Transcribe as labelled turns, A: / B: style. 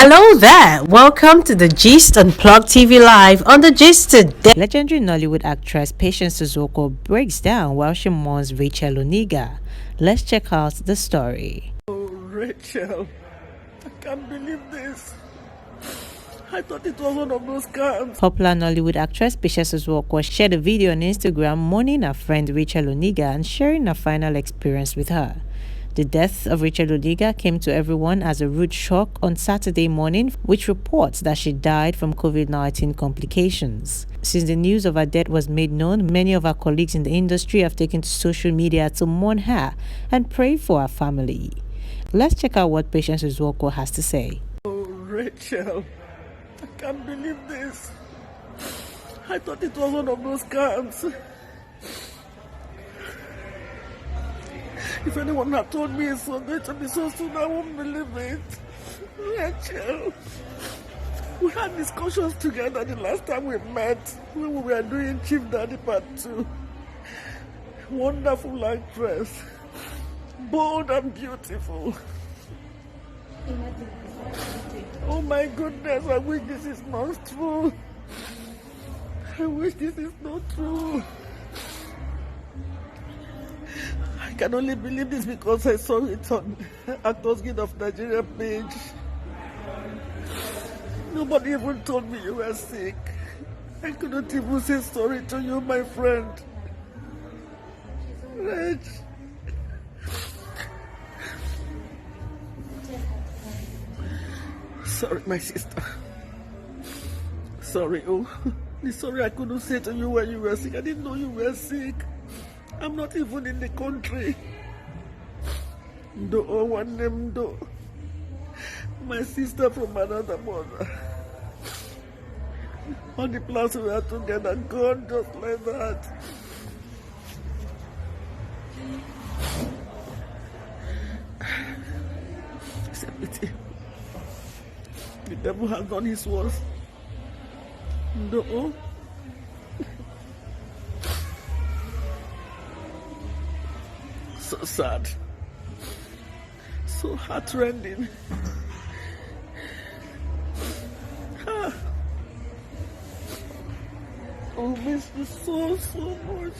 A: Hello there, welcome to the Gist Unplugged TV Live on the Gist today. Legendary Nollywood actress Patience Ozokwo breaks down while she mourns Racheal Oniga. Let's check out the story.
B: Oh, Racheal, I can't believe this. I thought it was one of those scams.
A: Popular Nollywood actress Patience Ozokwo shared a video on Instagram mourning her friend Racheal Oniga and sharing her final experience with her. The death of Racheal Oniga came to everyone as a rude shock on Saturday morning, which reports that she died from COVID-19 complications. Since the news of her death was made known, many of her colleagues in the industry have taken to social media to mourn her and pray for her family. Let's check out what Patience Ozokwo has to say.
B: Oh, Racheal, I can't believe this. I thought it was one of those scams. If anyone had told me it's going to be so soon, I won't believe it. Racheal, we had discussions together the last time we met when we were doing Chief Daddy Part 2. Wonderful actress, bold and beautiful. Oh my goodness, I wish this is not true. I wish this is not true. I can only believe this because I saw it on Actors Guild of Nigeria page. Nobody even told me you were sick. I couldn't even say sorry to you, my friend. Rach. Sorry, my sister. Sorry, sorry I couldn't say to you when you were sick. I didn't know you were sick. I'm not even in the country. One name, my sister from another mother. All the plans we had together gone just like that. It's a pity. The devil has done his worst. So sad, so heartrending. I miss you so much.